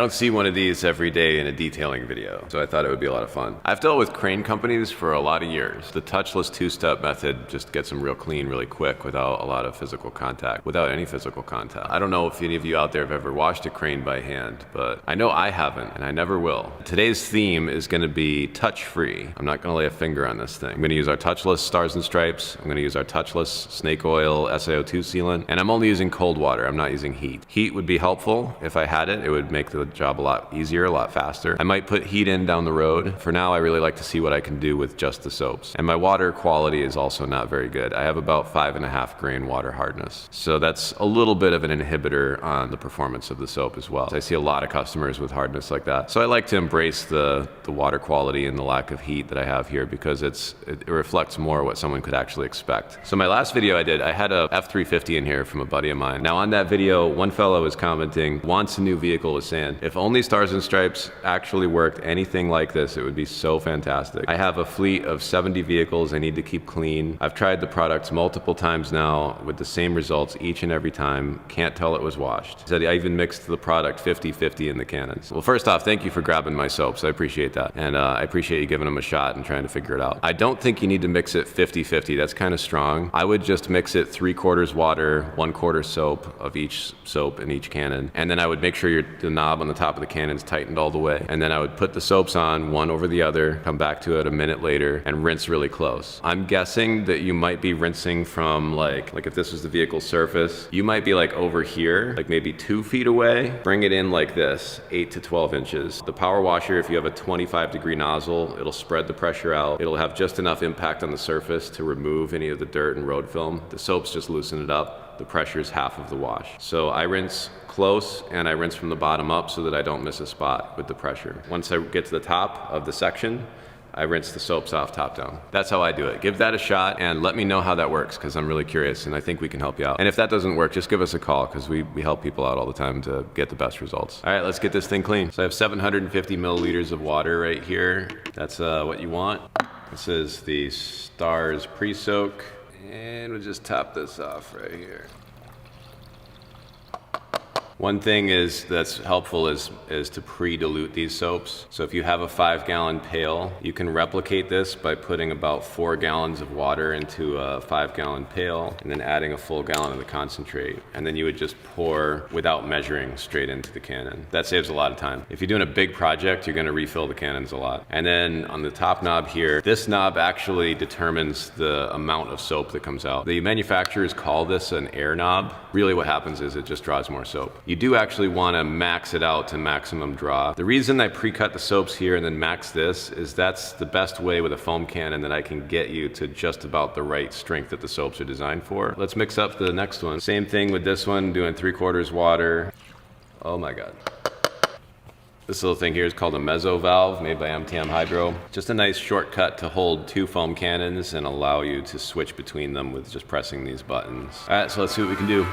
don't see one of these every day in a detailing video, so I thought it would be a lot of fun. I've dealt with crane companies for a lot of years. The touchless two-step method just gets them real clean really quick without a lot of physical contact, without any physical contact. I don't know if any of you out there have ever washed a crane by hand, but I know I haven't, and I never will. Today's theme is gonna be touch-free. I'm not gonna lay a finger on this thing. I'm gonna use our touchless Stars and Stripes. I'm gonna use our touchless snake oil SiO2 sealant, and I'm only using cold water. I'm not using heat. Heat would be helpful. If I had it, it would make the job a lot easier, a lot faster. I might put heat in down the road. For now, I really like to see what I can do with just the soaps. And my water quality is also not very good. I have about 5.5 grain water hardness. So that's a little bit of an inhibitor on the performance of the soap as well. I see a lot of customers with hardness like that. So I like to embrace the water quality and the lack of heat that I have here because it reflects more what someone could actually expect. So my last video I did, I had a F350 in here from a buddy of mine. Now on that video, one fellow was commenting, wants a new vehicle with sand. If only Stars and Stripes actually worked anything like this, it would be so fantastic. I have a fleet of 70 vehicles I need to keep clean. I've tried the products multiple times now with the same results each and every time. Can't tell it was washed. He said I even mixed the product 50-50 in the cannons. Well, first off, thank you for grabbing my soaps. I appreciate that. And I appreciate you giving them a shot and trying to figure it out. I don't think you need to mix it 50-50. That's kind of strong. I would just mix it 3/4 water, 1/4 soap of each soap in each cannon. And then I would make sure the knob on the top of the cannon is tightened all the way. And then I would put the soaps on one over the other, come back to it a minute later and rinse really close. I'm guessing that you might be rinsing from like if this was the vehicle surface, you might be like over here, like maybe 2 feet away. Bring it in like this, 8 to 12 inches. The power washer, if you have a 25-degree nozzle, it'll spread the pressure out. It'll have just enough impact on the surface to remove any of the dirt and road film. The soaps just loosen it up. The pressure is half of the wash. So I rinse close and I rinse from the bottom up so that I don't miss a spot with the pressure. Once I get to the top of the section, I rinse the soaps off top down. That's how I do it. Give that a shot and let me know how that works because I'm really curious and I think we can help you out. And if that doesn't work, just give us a call because we help people out all the time to get the best results. All right, let's get this thing clean. So I have 750 milliliters of water right here. That's what you want. This is the Stars pre-soak. And we'll just top this off right here. One thing that's helpful is to pre-dilute these soaps. So if you have a 5-gallon pail, you can replicate this by putting about 4 gallons of water into a 5-gallon pail and then adding a full gallon of the concentrate. And then you would just pour without measuring straight into the cannon. That saves a lot of time. If you're doing a big project, you're gonna refill the cannons a lot. And then on the top knob here, this knob actually determines the amount of soap that comes out. The manufacturers call this an air knob. Really what happens is it just draws more soap. You do actually want to max it out to maximum draw. The reason I pre-cut the soaps here and then max this is that's the best way with a foam cannon that I can get you to just about the right strength that the soaps are designed for. Let's mix up the next one. Same thing with this one, doing 3/4 water. Oh my God. This little thing here is called a mezzo valve made by MTM Hydro. Just a nice shortcut to hold 2 foam cannons and allow you to switch between them with just pressing these buttons. All right, so let's see what we can do.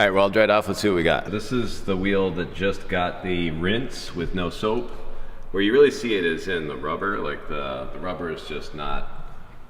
All right, we're all dried off. Let's see what we got. This is the wheel that just got the rinse with no soap. Where you really see it is in the rubber. Like the rubber is just not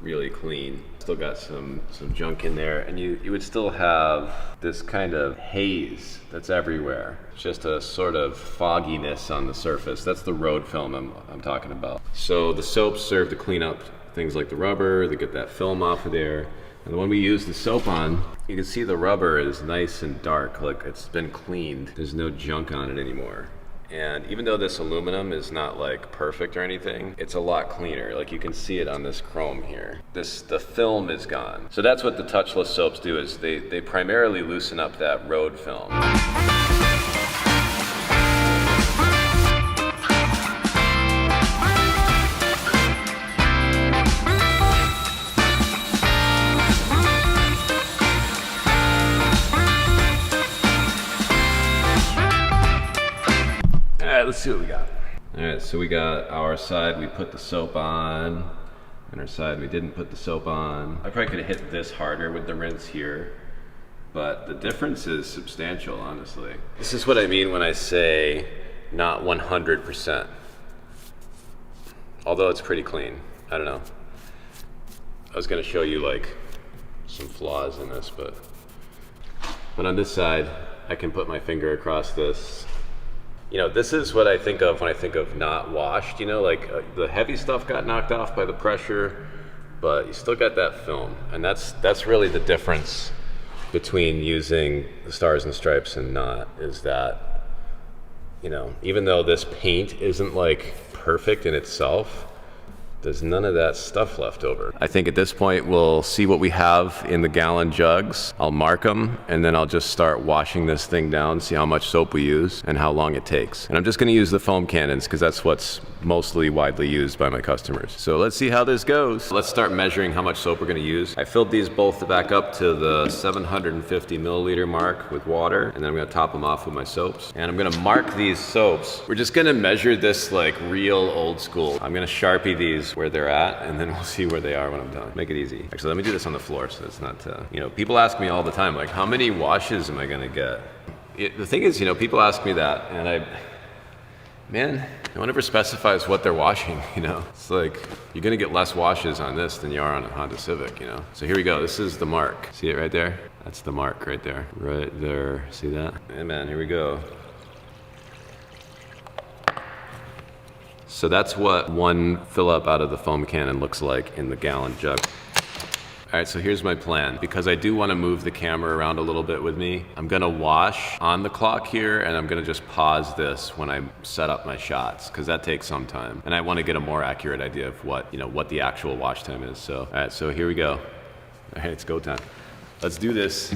really clean. Still got some junk in there, and you would still have this kind of haze that's everywhere. It's just a sort of fogginess on the surface. That's the road film I'm talking about. So the soaps serve to clean up things like the rubber, to get that film off of there. And when we use the soap on, you can see the rubber is nice and dark, like it's been cleaned. There's no junk on it anymore. And even though this aluminum is not like perfect or anything, it's a lot cleaner. Like you can see it on this chrome here. The film is gone. So that's what the touchless soaps do, is they primarily loosen up that road film. Let's see what we got. All right, so we got our side we put the soap on, and our side we didn't put the soap on. I probably could have hit this harder with the rinse here, but the difference is substantial, honestly. This is what I mean when I say not 100%. Although it's pretty clean. I don't know. I was gonna show you like some flaws in this, but on this side, I can put my finger across this. You know, this is what I think of when I think of not washed, you know, like the heavy stuff got knocked off by the pressure, but you still got that film. And that's really the difference between using the Stars and Stripes and not, is that, you know, even though this paint isn't like perfect in itself, there's none of that stuff left over. I think at this point we'll see what we have in the gallon jugs. I'll mark them, and then I'll just start washing this thing down, see how much soap we use and how long it takes. And I'm just gonna use the foam cannons because that's what's mostly widely used by my customers. So let's see how this goes. Let's start measuring how much soap we're gonna use. I filled these both back up to the 750 milliliter mark with water, and then I'm gonna top them off with my soaps. And I'm gonna mark these soaps. We're just gonna measure this like real old school. I'm gonna Sharpie these where they're at, and then we'll see where they are when I'm done. Make it easy. Actually, let me do this on the floor so it's not, you know, people ask me all the time, like, how many washes am I gonna get? The thing is, you know, people ask me that, and man, no one ever specifies what they're washing, you know? It's like, you're gonna get less washes on this than you are on a Honda Civic, you know? So here we go, this is the mark. See it right there? That's the mark right there. Right there, see that? Hey man, here we go. So that's what one fill up out of the foam cannon looks like in the gallon jug. All right, so here's my plan. Because I do want to move the camera around a little bit with me, I'm gonna wash on the clock here, and I'm gonna just pause this when I set up my shots, because that takes some time. And I want to get a more accurate idea of what, you know, what the actual wash time is. So, all right, so here we go. All right, it's go time. Let's do this.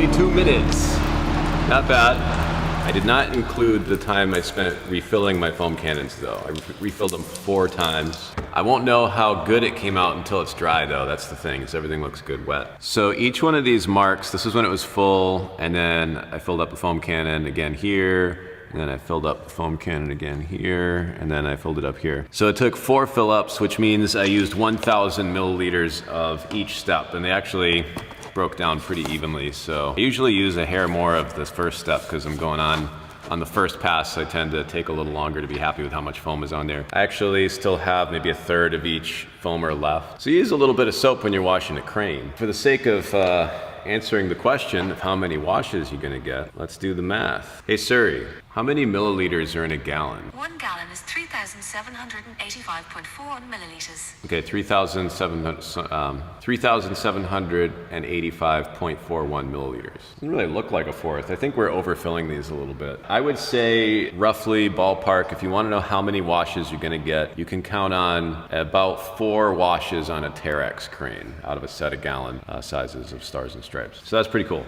22 minutes. Not bad. I did not include the time I spent refilling my foam cannons though. I refilled them 4 times. I won't know how good it came out until it's dry though. That's the thing, is everything looks good wet. So each one of these marks, this is when it was full, and then I filled up the foam cannon again here, and then I filled up the foam cannon again here, and then I filled it up here. So it took 4 fill-ups, which means I used 1,000 milliliters of each step, and they actually broke down pretty evenly. So I usually use a hair more of this first step because I'm going on the first pass, so I tend to take a little longer to be happy with how much foam is on there. I actually still have maybe a third of each foamer left. So you use a little bit of soap when you're washing a crane. For the sake of answering the question of how many washes you're gonna get, let's do the math. Hey Siri, how many milliliters are in a gallon? 1 gallon is 3,785.41 milliliters. Okay, 3,785.41 milliliters. Doesn't really look like a fourth. I think we're overfilling these a little bit. I would say roughly ballpark, if you want to know how many washes you're going to get, you can count on about 4 washes on a Terex crane out of a set of gallon sizes of Stars and Stripes. So that's pretty cool.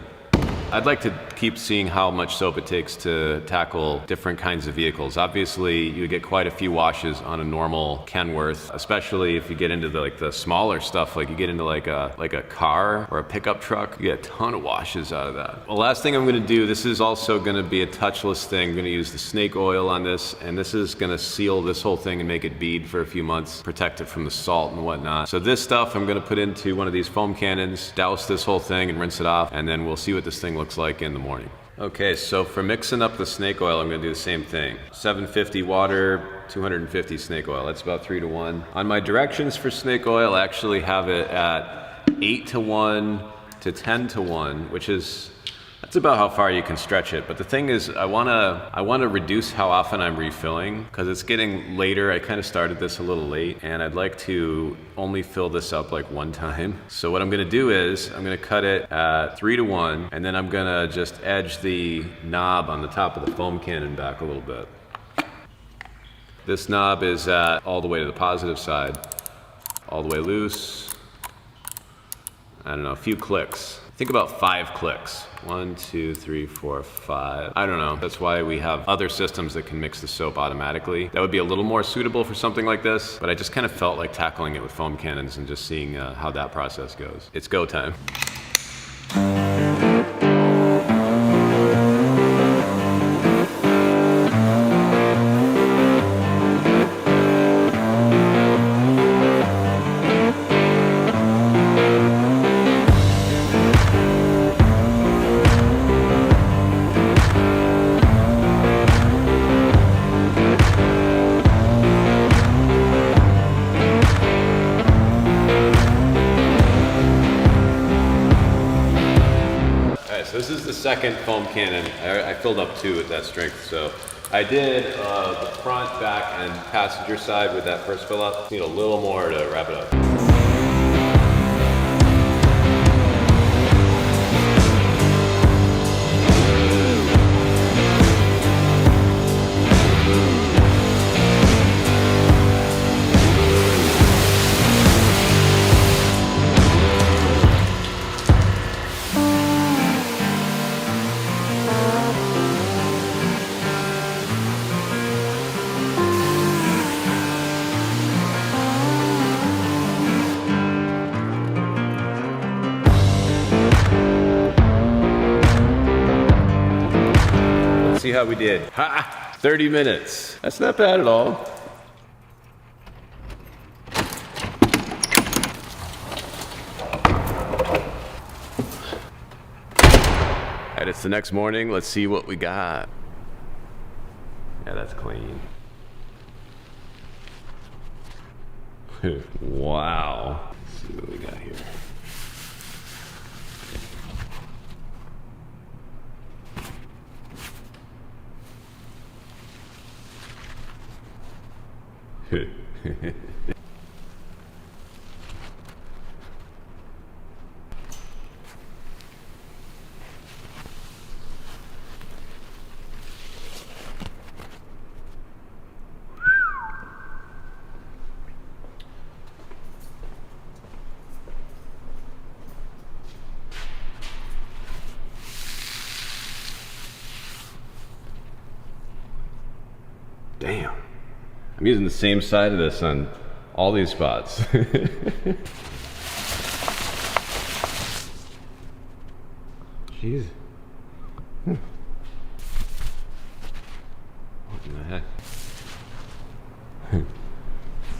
I'd like to keep seeing how much soap it takes to tackle different kinds of vehicles. Obviously, you get quite a few washes on a normal Kenworth, especially if you get into the smaller stuff, like you get into like a car or a pickup truck, you get a ton of washes out of that. The last thing I'm gonna do, this is also gonna be a touchless thing. I'm gonna use the snake oil on this, and this is gonna seal this whole thing and make it bead for a few months, protect it from the salt and whatnot. So this stuff I'm gonna put into one of these foam cannons, douse this whole thing and rinse it off, and then we'll see what this thing looks like in the morning. Okay, so for mixing up the snake oil, I'm gonna do the same thing. 750 water, 250 snake oil. That's about 3 to 1. On my directions for snake oil, I actually have it at 8 to 1 to 10 to 1, which is, that's about how far you can stretch it. But the thing is, I wanna reduce how often I'm refilling, because it's getting later. I kind of started this a little late, and I'd like to only fill this up like 1 time. So what I'm gonna do is, I'm gonna cut it at 3 to 1, and then I'm gonna just edge the knob on the top of the foam cannon back a little bit. This knob is at all the way to the positive side, all the way loose. I don't know, a few clicks. Think about 5 clicks. 1, 2, 3, 4, 5. I don't know. That's why we have other systems that can mix the soap automatically. That would be a little more suitable for something like this, but I just kind of felt like tackling it with foam cannons and just seeing how that process goes. It's go time. This is the second foam cannon. I filled up 2 at that strength. So I did the front, back, and passenger side with that first fill up. Need a little more to wrap it up. See how we did. Ha! 30 minutes. That's not bad at all. And it's the next morning. Let's see what we got. Yeah, that's clean. Wow. Let's see what we got here. Damn. I'm using the same side of this on all these spots. Jeez. What in the heck?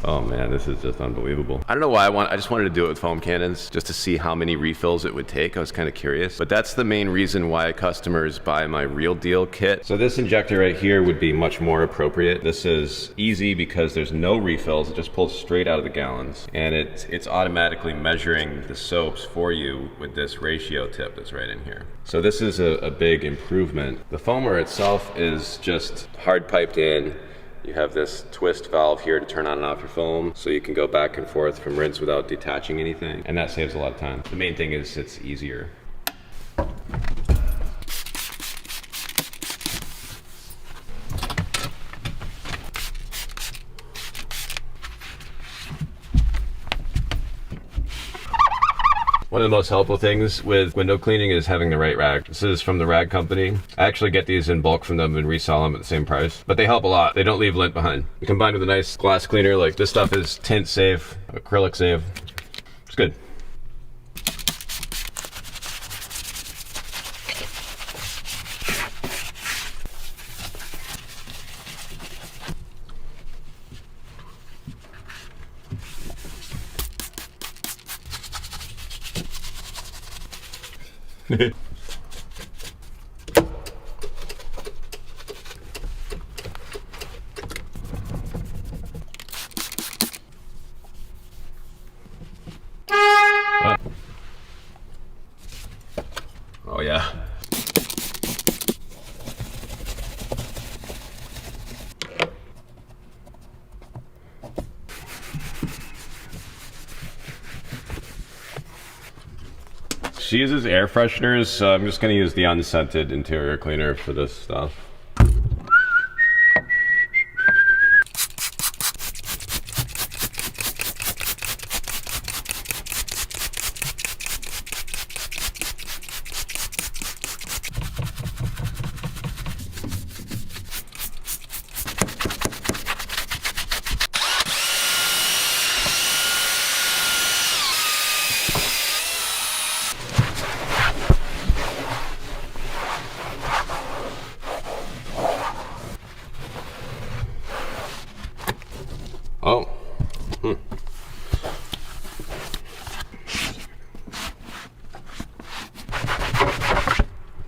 Oh man, this is just unbelievable. I don't know why I just wanted to do it with foam cannons, just to see how many refills it would take. I was kind of curious, but that's the main reason why customers buy my Real Deal kit. So this injector right here would be much more appropriate. This is easy because there's no refills. It just pulls straight out of the gallons, and it's automatically measuring the soaps for you with this ratio tip that's right in here. So this is a big improvement. The foamer itself is just hard piped in. You have this twist valve here to turn on and off your foam, so you can go back and forth from rinse without detaching anything, and that saves a lot of time. The main thing is it's easier. One of the most helpful things with window cleaning is having the right rag. This is from the Rag Company. I actually get these in bulk from them and resell them at the same price, but they help a lot. They don't leave lint behind. Combined with a nice glass cleaner, like this stuff is tint safe, acrylic safe. It's good. Oh yeah. She uses air fresheners, so I'm just going to use the unscented interior cleaner for this stuff. Oh.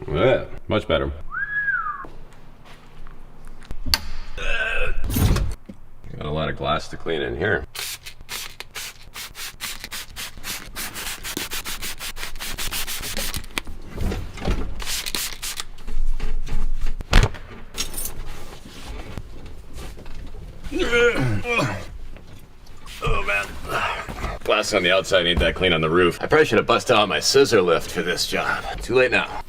Yeah, much better. Got a lot of glass to clean in here. Oh man. Glass on the outside, need that clean on the roof. I probably should have busted out my scissor lift for this job. Too late now.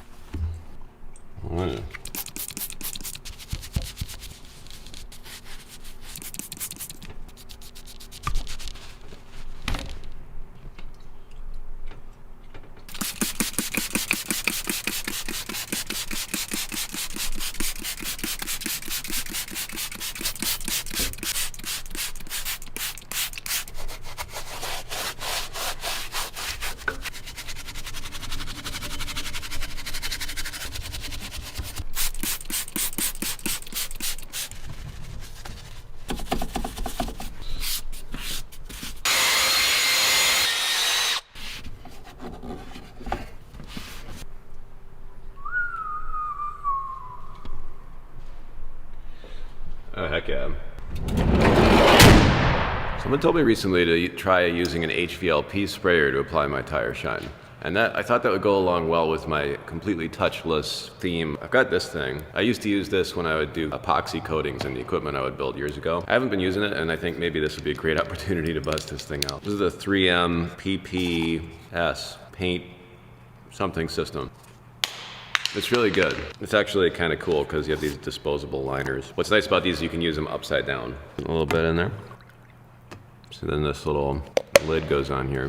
Oh, heck yeah. Someone told me recently to try using an HVLP sprayer to apply my tire shine. And I thought that would go along well with my completely touchless theme. I've got this thing. I used to use this when I would do epoxy coatings in the equipment I would build years ago. I haven't been using it, and I think maybe this would be a great opportunity to bust this thing out. This is the 3M PPS paint something system. It's really good. It's actually kind of cool because you have these disposable liners. What's nice about these, you can use them upside down. A little bit in there. So then this little lid goes on here.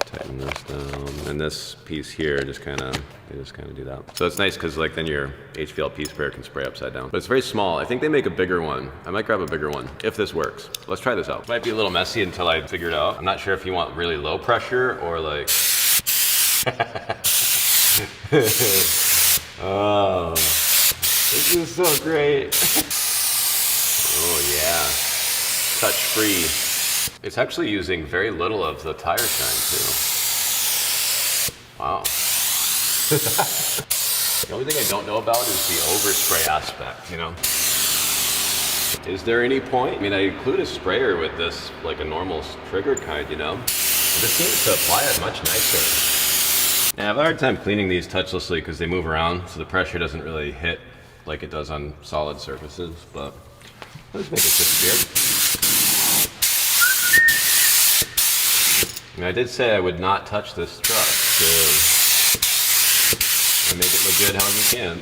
Tighten this down. And this piece here just kind of do that. So it's nice because like then your HVLP sprayer can spray upside down. But it's very small. I think they make a bigger one. I might grab a bigger one if this works. Let's try this out. Might be a little messy until I figure it out. I'm not sure if you want really low pressure or like... Oh, this is so great. Oh yeah, touch free. It's actually using very little of the tire shine too. Wow. The only thing I don't know about is the overspray aspect, you know? Is there any point? I mean, I include a sprayer with this, like a normal trigger kind, you know? It just seems to apply it much nicer. Yeah, I have a hard time cleaning these touchlessly because they move around, so the pressure doesn't really hit like it does on solid surfaces, but let's make it disappear. And I did say I would not touch this truck, so make it look good how you can.